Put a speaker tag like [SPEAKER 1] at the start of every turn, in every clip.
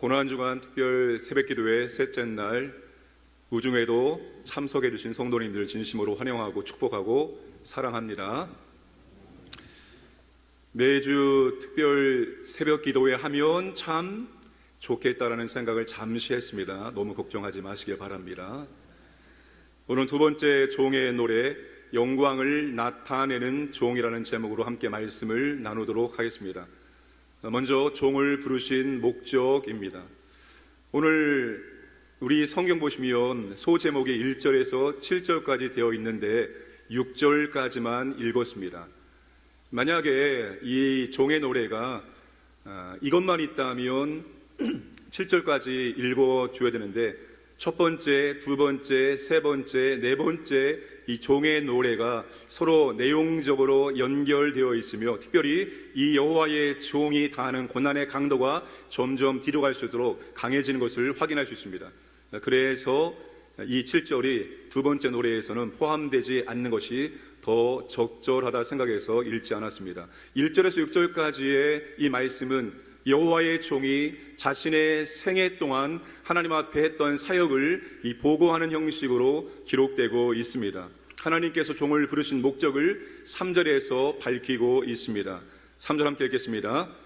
[SPEAKER 1] 고난주간 특별 새벽기도회 셋째 날 우중에도 참석해 주신 성도님들 진심으로 환영하고 축복하고 사랑합니다. 매주 특별 새벽기도회 하면 참 좋겠다라는 생각을 잠시 했습니다. 너무 걱정하지 마시길 바랍니다. 오늘 두 번째 종의 노래 영광을 나타내는 종이라는 제목으로 함께 말씀을 나누도록 하겠습니다. 먼저 종을 부르신 목적입니다. 오늘 우리 성경 보시면 소제목이 1절에서 7절까지 되어 있는데 6절까지만 읽었습니다. 만약에 이 종의 노래가 이것만 있다면 7절까지 읽어줘야 되는데 첫 번째, 두 번째, 세 번째, 네 번째 이 종의 노래가 서로 내용적으로 연결되어 있으며 특별히 이 여호와의 종이 당하는 고난의 강도가 점점 뒤로 갈수록 강해지는 것을 확인할 수 있습니다. 그래서 이 7절이 두 번째 노래에서는 포함되지 않는 것이 더 적절하다 생각해서 읽지 않았습니다. 1절에서 6절까지의 이 말씀은 여호와의 종이 자신의 생애 동안 하나님 앞에 했던 사역을 이 보고하는 형식으로 기록되고 있습니다. 하나님께서 종을 부르신 목적을 3절에서 밝히고 있습니다. 3절 함께 읽겠습니다.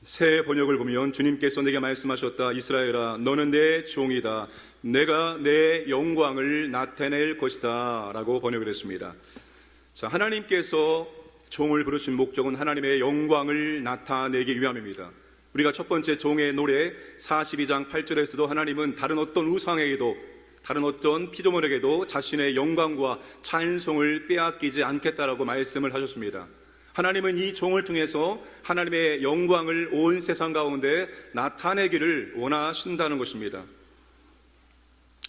[SPEAKER 1] 새 번역을 보면 주님께서 내게 말씀하셨다. 이스라엘아, 너는 내 종이다. 내가 내 영광을 나타낼 것이다 라고 번역을 했습니다. 자, 하나님께서 종을 부르신 목적은 하나님의 영광을 나타내기 위함입니다. 우리가 첫 번째 종의 노래 42장 8절에서도 하나님은 다른 어떤 우상에게도 다른 어떤 피조물에게도 자신의 영광과 찬송을 빼앗기지 않겠다라고 말씀을 하셨습니다. 하나님은 이 종을 통해서 하나님의 영광을 온 세상 가운데 나타내기를 원하신다는 것입니다.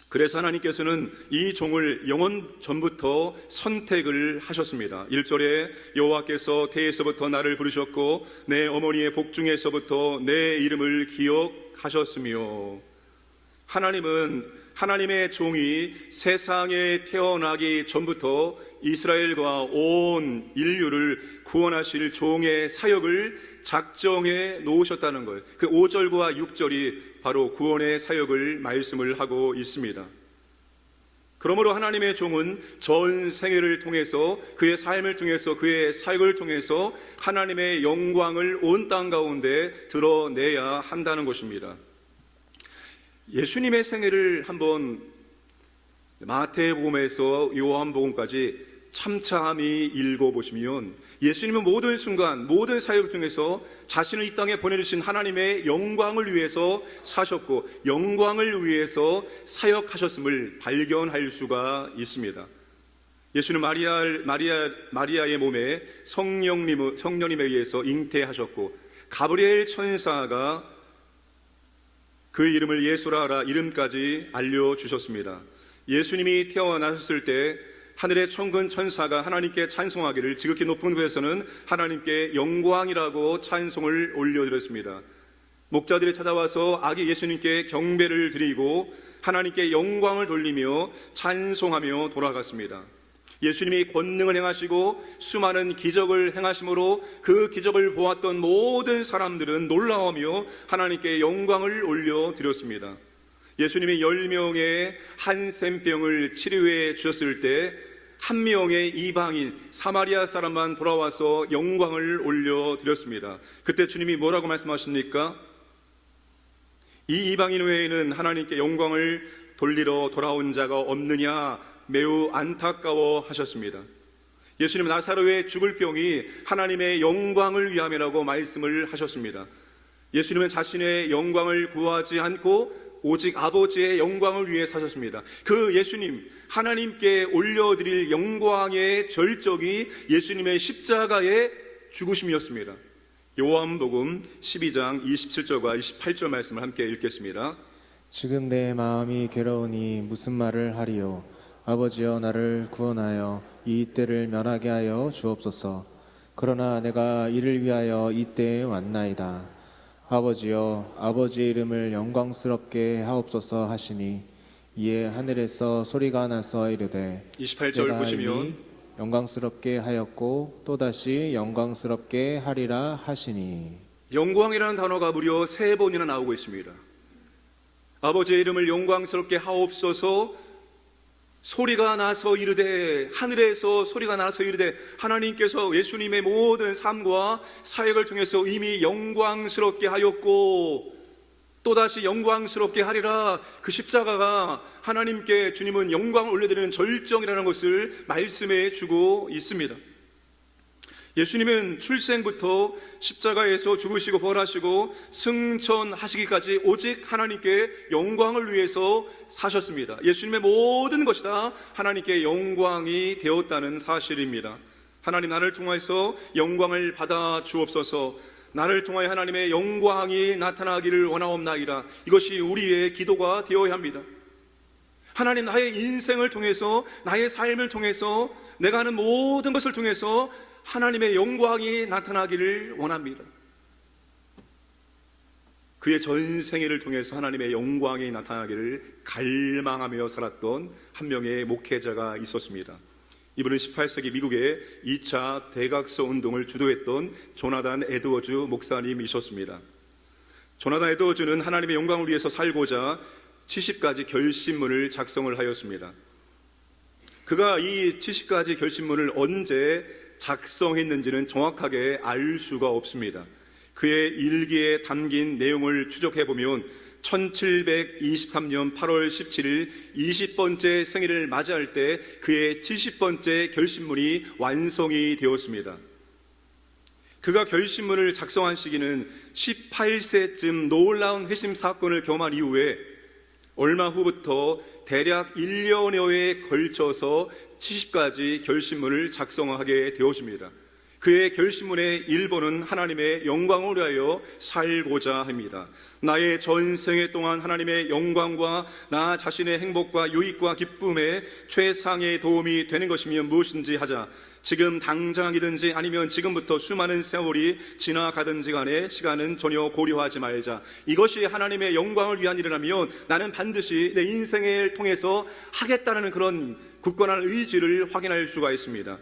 [SPEAKER 1] 그래서 하나님께서는 이 종을 영원 전부터 선택을 하셨습니다. 1절에 여호와께서 태에서부터 나를 부르셨고 내 어머니의 복중에서부터 내 이름을 기억하셨으며, 하나님은 하나님의 종이 세상에 태어나기 전부터 이스라엘과 온 인류를 구원하실 종의 사역을 작정해 놓으셨다는 것. 그 5절과 6절이 바로 구원의 사역을 말씀을 하고 있습니다. 그러므로 하나님의 종은 전 생애를 통해서 그의 삶을 통해서 그의 사역을 통해서 하나님의 영광을 온 땅 가운데 드러내야 한다는 것입니다. 예수님의 생애를 한번 마태복음에서 요한복음까지 참참히 읽어보시면 예수님은 모든 순간 모든 사역을 통해서 자신을 이 땅에 보내주신 하나님의 영광을 위해서 사셨고 영광을 위해서 사역하셨음을 발견할 수가 있습니다. 예수는 마리아의 몸에 성령님에 의해서 잉태하셨고 가브리엘 천사가 그 이름을 예수라 하라 이름까지 알려주셨습니다. 예수님이 태어나셨을 때 하늘의 천군 천사가 하나님께 찬송하기를 지극히 높은 곳에서는 하나님께 영광이라고 찬송을 올려드렸습니다. 목자들이 찾아와서 아기 예수님께 경배를 드리고 하나님께 영광을 돌리며 찬송하며 돌아갔습니다. 예수님이 권능을 행하시고 수많은 기적을 행하심으로 그 기적을 보았던 모든 사람들은 놀라우며 하나님께 영광을 올려드렸습니다. 예수님이 10명의 한센병을 치료해 주셨을 때 한 명의 이방인 사마리아 사람만 돌아와서 영광을 올려드렸습니다. 그때 주님이 뭐라고 말씀하십니까? 이 이방인 외에는 하나님께 영광을 돌리러 돌아온 자가 없느냐 매우 안타까워 하셨습니다. 예수님은 나사로의 죽을 병이 하나님의 영광을 위함이라고 말씀을 하셨습니다. 예수님은 자신의 영광을 구하지 않고 오직 아버지의 영광을 위해 사셨습니다. 그 예수님, 하나님께 올려드릴 영광의 절정이 예수님의 십자가의 죽으심이었습니다. 요한복음 12장 27절과 28절 말씀을 함께 읽겠습니다.
[SPEAKER 2] 지금 내 마음이 괴로우니 무슨 말을 하리요. 아버지여 나를 구원하여 이 때를 면하게 하여 주옵소서. 그러나 내가 이를 위하여 이 때에 왔나이다. 아버지여 아버지의 이름을 영광스럽게 하옵소서 하시니 이에 하늘에서 소리가 나서 이르되
[SPEAKER 1] 28절 보시면
[SPEAKER 2] 영광스럽게 하였고 또다시 영광스럽게 하리라 하시니.
[SPEAKER 1] 영광이라는 단어가 무려 3번이나 나오고 있습니다. 아버지의 이름을 영광스럽게 하옵소서. 소리가 나서 이르되, 하늘에서 소리가 나서 이르되, 하나님께서 예수님의 모든 삶과 사역을 통해서 이미 영광스럽게 하였고 또다시 영광스럽게 하리라. 그 십자가가 하나님께 주님은 영광을 올려드리는 절정이라는 것을 말씀해 주고 있습니다. 예수님은 출생부터 십자가에서 죽으시고 부활하시고 승천하시기까지 오직 하나님께 영광을 위해서 사셨습니다. 예수님의 모든 것이 다 하나님께 영광이 되었다는 사실입니다. 하나님, 나를 통해서 영광을 받아 주옵소서. 나를 통하여 하나님의 영광이 나타나기를 원하옵나이다. 이것이 우리의 기도가 되어야 합니다. 하나님, 나의 인생을 통해서, 나의 삶을 통해서, 내가 하는 모든 것을 통해서 하나님의 영광이 나타나기를 원합니다. 그의 전생애를 통해서 하나님의 영광이 나타나기를 갈망하며 살았던 한 명의 목회자가 있었습니다. 이분은 18세기 미국의 2차 대각서 운동을 주도했던 조나단 에드워즈 목사님이셨습니다. 조나단 에드워즈는 하나님의 영광을 위해서 살고자 70가지 결심문을 작성을 하였습니다. 그가 이 70가지 결심문을 언제 작성했는지는 정확하게 알 수가 없습니다. 그의 일기에 담긴 내용을 추적해보면 1723년 8월 17일 20번째 생일을 맞이할 때 그의 70번째 결심문이 완성이 되었습니다. 그가 결심문을 작성한 시기는 18세쯤 놀라운 회심 사건을 경험한 이후에 얼마 후부터 대략 1년여에 걸쳐서 70가지 결심문을 작성하게 되었습니다. 그의 결심문의 1번은 하나님의 영광을 위하여 살고자 합니다. 나의 전생애 동안 하나님의 영광과 나 자신의 행복과 유익과 기쁨에 최상의 도움이 되는 것이면 무엇인지 하자. 지금 당장이든지 아니면 지금부터 수많은 세월이 지나가든지 간에 시간은 전혀 고려하지 말자. 이것이 하나님의 영광을 위한 일이라면 나는 반드시 내 인생을 통해서 하겠다는 그런 굳건한 의지를 확인할 수가 있습니다.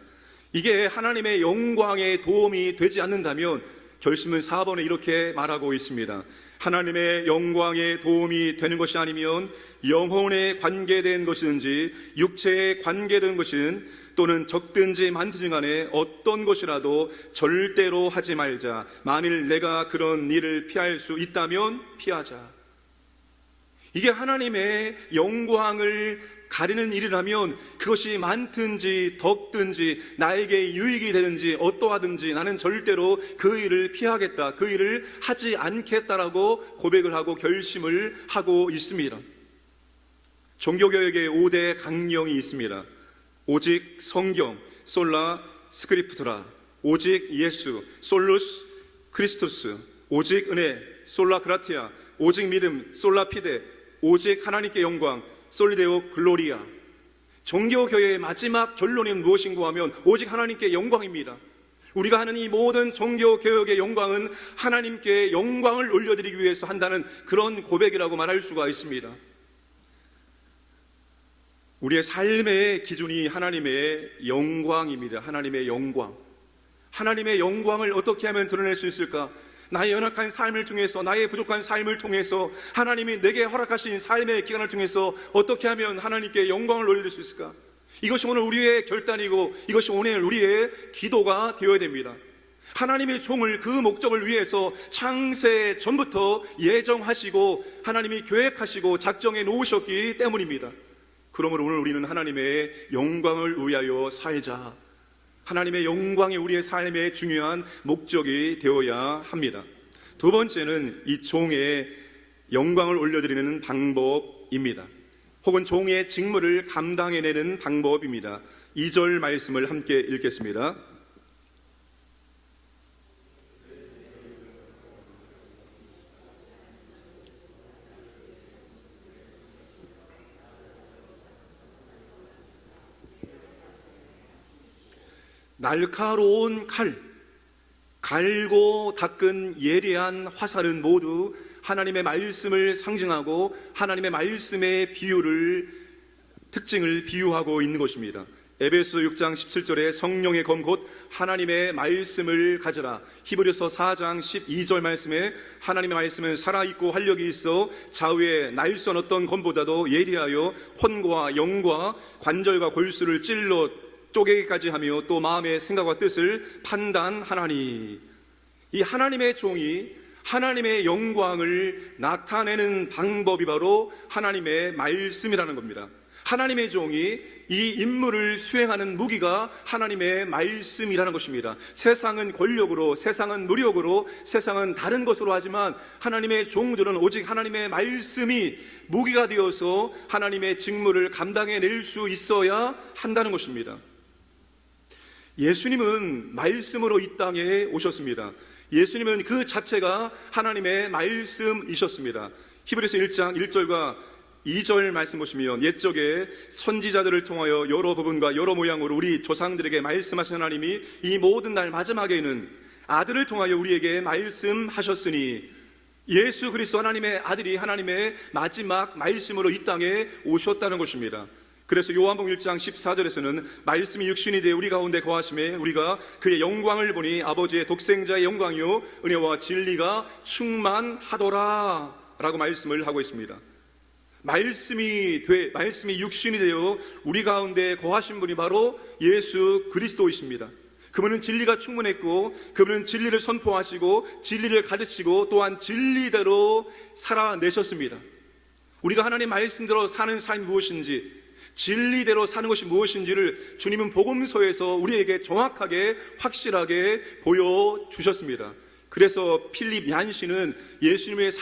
[SPEAKER 1] 이게 하나님의 영광에 도움이 되지 않는다면 결심은 4번에 이렇게 말하고 있습니다. 하나님의 영광에 도움이 되는 것이 아니면 영혼에 관계된 것이든지 육체에 관계된 것이든 또는 적든지 많든지 간에 어떤 것이라도 절대로 하지 말자. 만일 내가 그런 일을 피할 수 있다면 피하자. 이게 하나님의 영광을 가리는 일이라면 그것이 많든지 적든지 나에게 유익이 되든지 어떠하든지 나는 절대로 그 일을 피하겠다, 그 일을 하지 않겠다라고 고백을 하고 결심을 하고 있습니다. 종교개혁의 5대 강령이 있습니다. 오직 성경, 솔라 스크립투라, 오직 예수, 솔루스 크리스토스, 오직 은혜, 솔라 그라티아, 오직 믿음, 솔라 피데, 오직 하나님께 영광, 솔리데오 글로리아. 종교교회의 마지막 결론이 무엇인가 하면 오직 하나님께 영광입니다. 우리가 하는 이 모든 종교개혁의 영광은 하나님께 영광을 올려드리기 위해서 한다는 그런 고백이라고 말할 수가 있습니다. 우리의 삶의 기준이 하나님의 영광입니다. 하나님의 영광. 하나님의 영광을 어떻게 하면 드러낼 수 있을까? 나의 연약한 삶을 통해서, 나의 부족한 삶을 통해서, 하나님이 내게 허락하신 삶의 기간을 통해서 어떻게 하면 하나님께 영광을 올릴 수 있을까? 이것이 오늘 우리의 결단이고 이것이 오늘 우리의 기도가 되어야 됩니다. 하나님의 종을 그 목적을 위해서 창세 전부터 예정하시고 하나님이 계획하시고 작정해 놓으셨기 때문입니다. 그러므로 오늘 우리는 하나님의 영광을 위하여 살자. 하나님의 영광이 우리의 삶의 중요한 목적이 되어야 합니다. 두 번째는 이 종의 영광을 올려드리는 방법입니다. 혹은 종의 직무를 감당해내는 방법입니다. 2절 말씀을 함께 읽겠습니다. 날카로운 칼, 갈고 닦은 예리한 화살은 모두 하나님의 말씀을 상징하고 하나님의 말씀의 특징을 비유하고 있는 것입니다. 에베소 6장 17절에 성령의 검 곧 하나님의 말씀을 가져라. 히브리서 4장 12절 말씀에 하나님의 말씀은 살아있고 활력이 있어 좌우에 날 수 어떤 검보다도 예리하여 혼과 영과 관절과 골수를 찔러 쪼개기까지 하며 또 마음의 생각과 뜻을 판단하나니. 이 하나님의 종이 하나님의 영광을 나타내는 방법이 바로 하나님의 말씀이라는 겁니다. 하나님의 종이 이 임무를 수행하는 무기가 하나님의 말씀이라는 것입니다. 세상은 권력으로, 세상은 무력으로, 세상은 다른 것으로 하지만 하나님의 종들은 오직 하나님의 말씀이 무기가 되어서 하나님의 직무를 감당해낼 수 있어야 한다는 것입니다. 예수님은 말씀으로 이 땅에 오셨습니다. 예수님은 그 자체가 하나님의 말씀이셨습니다. 히브리서 1장 1절과 2절 말씀 보시면 옛적에 선지자들을 통하여 여러 부분과 여러 모양으로 우리 조상들에게 말씀하신 하나님이 이 모든 날 마지막에는 아들을 통하여 우리에게 말씀하셨으니, 예수 그리스도 하나님의 아들이 하나님의 마지막 말씀으로 이 땅에 오셨다는 것입니다. 그래서 요한복음 1장 14절에서는 말씀이 육신이 되어 우리 가운데 거하심에 우리가 그의 영광을 보니 아버지의 독생자의 영광이요 은혜와 진리가 충만하더라 라고 말씀을 하고 있습니다. 말씀이 육신이 되어 우리 가운데 거하신 분이 바로 예수 그리스도이십니다. 그분은 진리가 충분했고 그분은 진리를 선포하시고 진리를 가르치고 또한 진리대로 살아내셨습니다. 우리가 하나님 말씀대로 사는 삶이 무엇인지, 진리대로 사는 것이 무엇인지를 주님은 복음서에서 우리에게 정확하게 확실하게 보여주셨습니다. 그래서 필립 얀시는 예수님의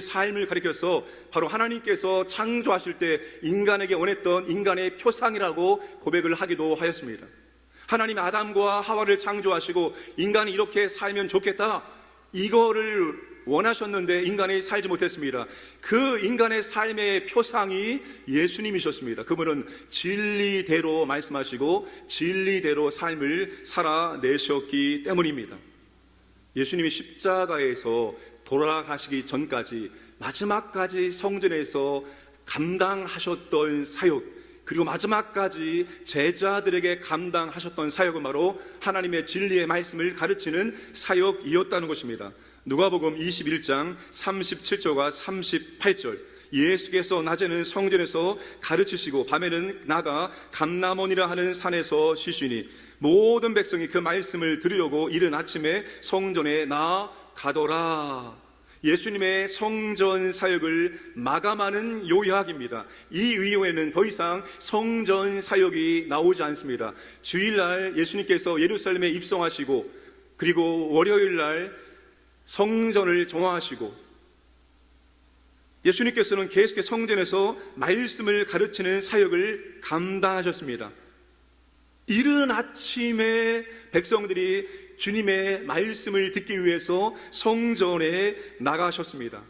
[SPEAKER 1] 삶을 가리켜서 바로 하나님께서 창조하실 때 인간에게 원했던 인간의 표상이라고 고백을 하기도 하였습니다. 하나님 아담과 하와를 창조하시고 인간이 이렇게 살면 좋겠다, 이거를 원하셨는데 인간이 살지 못했습니다. 그 인간의 삶의 표상이 예수님이셨습니다. 그분은 진리대로 말씀하시고 진리대로 삶을 살아내셨기 때문입니다. 예수님이 십자가에서 돌아가시기 전까지 마지막까지 성전에서 감당하셨던 사역, 그리고 마지막까지 제자들에게 감당하셨던 사역은 바로 하나님의 진리의 말씀을 가르치는 사역이었다는 것입니다. 누가복음 21장 37절과 38절, 예수께서 낮에는 성전에서 가르치시고 밤에는 나가 감람원이라 하는 산에서 쉬시니 모든 백성이 그 말씀을 들으려고 이른 아침에 성전에 나가더라. 예수님의 성전 사역을 마감하는 요약입니다. 이 이후에는 더 이상 성전 사역이 나오지 않습니다. 주일날 예수님께서 예루살렘에 입성하시고 그리고 월요일날 성전을 정화하시고 예수님께서는 계속해서 성전에서 말씀을 가르치는 사역을 감당하셨습니다. 이른 아침에 백성들이 주님의 말씀을 듣기 위해서 성전에 나가셨습니다.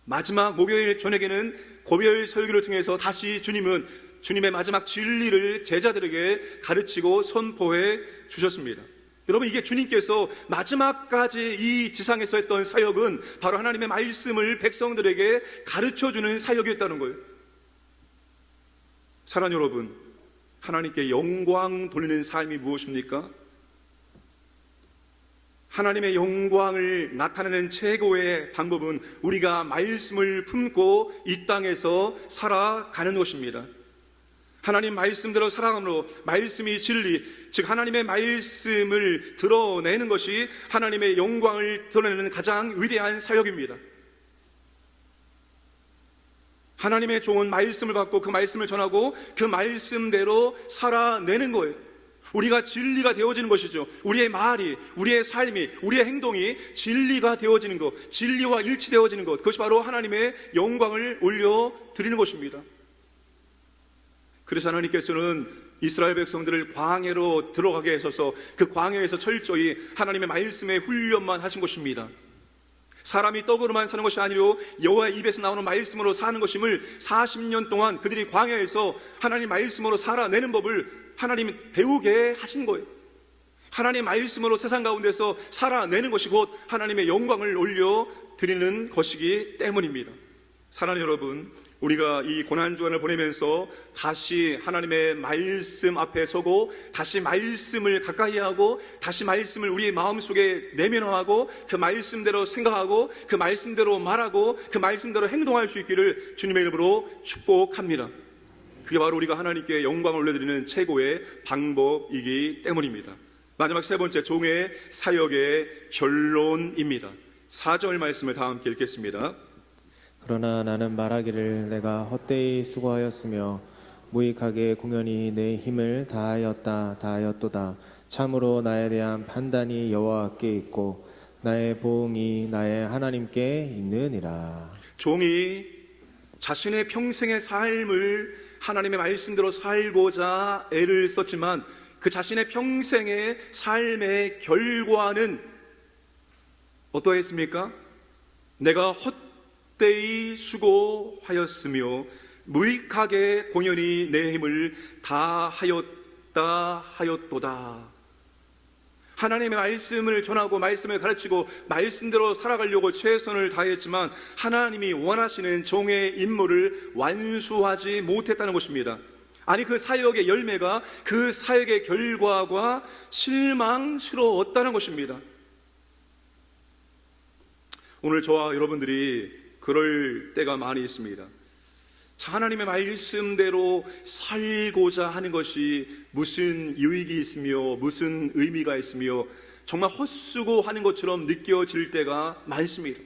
[SPEAKER 1] 마지막 목요일 저녁에는 고별 설교를 통해서 다시 주님은 주님의 마지막 진리를 제자들에게 가르치고 선포해 주셨습니다. 여러분, 이게 주님께서 마지막까지 이 지상에서 했던 사역은 바로 하나님의 말씀을 백성들에게 가르쳐주는 사역이었다는 거예요. 사랑하는 여러분, 하나님께 영광 돌리는 삶이 무엇입니까? 하나님의 영광을 나타내는 최고의 방법은 우리가 말씀을 품고 이 땅에서 살아가는 것입니다. 하나님 말씀대로 살아감으로 말씀이 진리, 즉 하나님의 말씀을 드러내는 것이 하나님의 영광을 드러내는 가장 위대한 사역입니다. 하나님의 종은 말씀을 받고 그 말씀을 전하고 그 말씀대로 살아내는 거예요. 우리가 진리가 되어지는 것이죠. 우리의 말이, 우리의 삶이, 우리의 행동이 진리가 되어지는 것, 진리와 일치되어지는 것, 그것이 바로 하나님의 영광을 올려드리는 것입니다. 그래서 하나님께서는 이스라엘 백성들을 광야로 들어가게 하셔서 그 광야에서 철저히 하나님의 말씀의 훈련만 하신 것입니다. 사람이 떡으로만 사는 것이 아니요 여호와의 입에서 나오는 말씀으로 사는 것임을 40년 동안 그들이 광야에서 하나님 말씀으로 살아내는 법을 하나님이 배우게 하신 거예요. 하나님의 말씀으로 세상 가운데서 살아내는 것이 곧 하나님의 영광을 올려드리는 것이기 때문입니다. 사랑하는 여러분, 우리가 이 고난주간을 보내면서 다시 하나님의 말씀 앞에 서고 다시 말씀을 가까이 하고 다시 말씀을 우리의 마음속에 내면화하고 그 말씀대로 생각하고 그 말씀대로 말하고 그 말씀대로 행동할 수 있기를 주님의 이름으로 축복합니다. 그게 바로 우리가 하나님께 영광을 올려드리는 최고의 방법이기 때문입니다. 마지막 세 번째, 종의 사역의 결론입니다. 4절 말씀을 다 함께 읽겠습니다.
[SPEAKER 2] 그러나 나는 말하기를 내가 헛되이 수고하였으며 무익하게 공연히 내 힘을 다하였도다. 참으로 나에 대한 판단이 여호와께 있고 나의 보응이 나의 하나님께 있느니라.
[SPEAKER 1] 종이 자신의 평생의 삶을 하나님의 말씀대로 살고자 애를 썼지만 그 자신의 평생의 삶의 결과는 어떠했습니까? 내가 헛되이 수고하였으며 무익하게 공연히 내 힘을 다하였도다. 하나님의 말씀을 전하고 말씀을 가르치고 말씀대로 살아가려고 최선을 다했지만 하나님이 원하시는 종의 임무를 완수하지 못했다는 것입니다. 아니, 그 사역의 열매가 그 사역의 결과가 실망스러웠다는 것입니다. 오늘 저와 여러분들이 그럴 때가 많이 있습니다. 하나님의 말씀대로 살고자 하는 것이 무슨 유익이 있으며 무슨 의미가 있으며 정말 헛수고하는 것처럼 느껴질 때가 많습니다.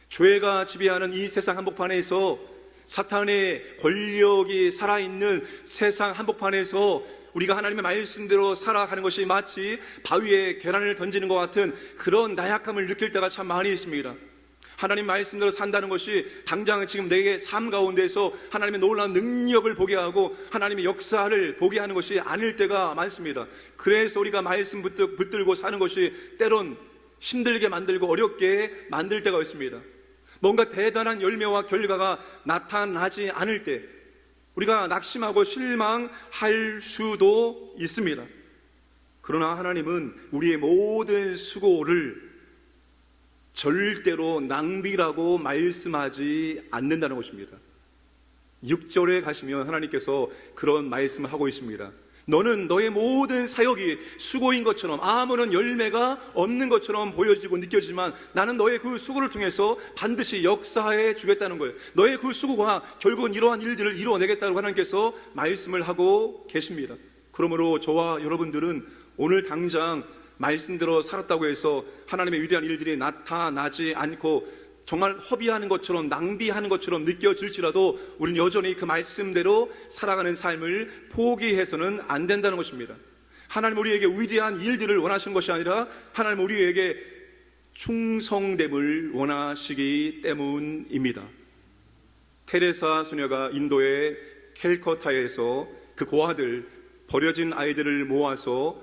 [SPEAKER 1] 죄가 지배하는 이 세상 한복판에서, 사탄의 권력이 살아있는 세상 한복판에서 우리가 하나님의 말씀대로 살아가는 것이 마치 바위에 계란을 던지는 것 같은 그런 나약함을 느낄 때가 참 많이 있습니다. 하나님 말씀대로 산다는 것이 당장 지금 내게 삶 가운데서 하나님의 놀라운 능력을 보게 하고 하나님의 역사를 보게 하는 것이 아닐 때가 많습니다. 그래서 우리가 말씀 붙들고 사는 것이 때론 힘들게 만들고 어렵게 만들 때가 있습니다. 뭔가 대단한 열매와 결과가 나타나지 않을 때 우리가 낙심하고 실망할 수도 있습니다. 그러나 하나님은 우리의 모든 수고를 절대로 낭비라고 말씀하지 않는다는 것입니다. 6절에 가시면 하나님께서 그런 말씀을 하고 있습니다. 너는 너의 모든 사역이 수고인 것처럼 아무런 열매가 없는 것처럼 보여지고 느껴지지만 나는 너의 그 수고를 통해서 반드시 역사해 주겠다는 거예요. 너의 그 수고가 결국은 이러한 일들을 이루어내겠다고 하나님께서 말씀을 하고 계십니다. 그러므로 저와 여러분들은 오늘 당장 말씀대로 살았다고 해서 하나님의 위대한 일들이 나타나지 않고 정말 허비하는 것처럼 낭비하는 것처럼 느껴질지라도 우리는 여전히 그 말씀대로 살아가는 삶을 포기해서는 안 된다는 것입니다. 하나님 우리에게 위대한 일들을 원하시는 것이 아니라 하나님 우리에게 충성됨을 원하시기 때문입니다. 테레사 수녀가 인도의 캘커타에서 그 고아들, 버려진 아이들을 모아서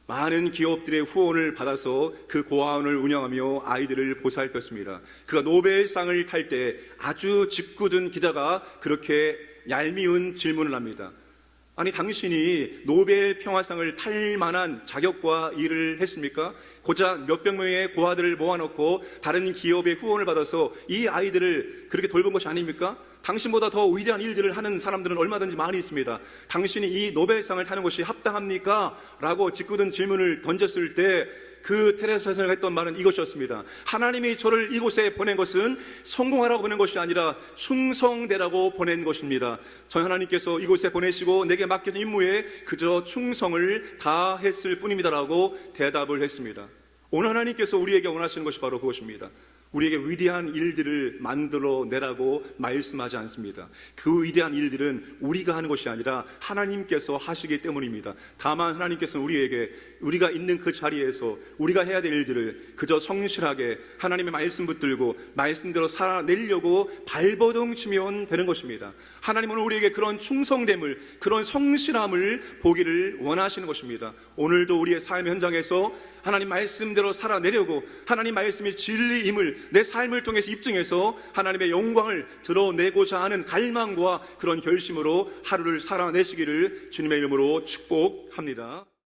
[SPEAKER 1] 많은 기업들의 후원을 받아서 그 고아원을 운영하며 아이들을 보살폈습니다. 그가 노벨상을 탈 때 아주 짓궂은 기자가 그렇게 얄미운 질문을 합니다. 아니, 당신이 노벨 평화상을 탈 만한 자격과 일을 했습니까? 고작 몇백 명의 고아들을 모아놓고 다른 기업의 후원을 받아서 이 아이들을 그렇게 돌본 것이 아닙니까? 당신보다 더 위대한 일들을 하는 사람들은 얼마든지 많이 있습니다. 당신이 이 노벨상을 타는 것이 합당합니까? 라고 짓궂은 질문을 던졌을 때 그 테레사 선생가 했던 말은 이것이었습니다. 하나님이 저를 이곳에 보낸 것은 성공하라고 보낸 것이 아니라 충성되라고 보낸 것입니다. 전 하나님께서 이곳에 보내시고 내게 맡겨진 임무에 그저 충성을 다했을 뿐입니다라고 대답을 했습니다. 오늘 하나님께서 우리에게 원하시는 것이 바로 그것입니다. 우리에게 위대한 일들을 만들어내라고 말씀하지 않습니다. 그 위대한 일들은 우리가 하는 것이 아니라 하나님께서 하시기 때문입니다. 다만 하나님께서는 우리에게 우리가 있는 그 자리에서 우리가 해야 될 일들을 그저 성실하게 하나님의 말씀 붙들고 말씀대로 살아내려고 발버둥 치면 되는 것입니다. 하나님은 우리에게 그런 충성됨을, 그런 성실함을 보기를 원하시는 것입니다. 오늘도 우리의 삶 현장에서 하나님 말씀대로 살아내려고 하나님 말씀이 진리임을 내 삶을 통해서 입증해서 하나님의 영광을 드러내고자 하는 갈망과 그런 결심으로 하루를 살아내시기를 주님의 이름으로 축복합니다.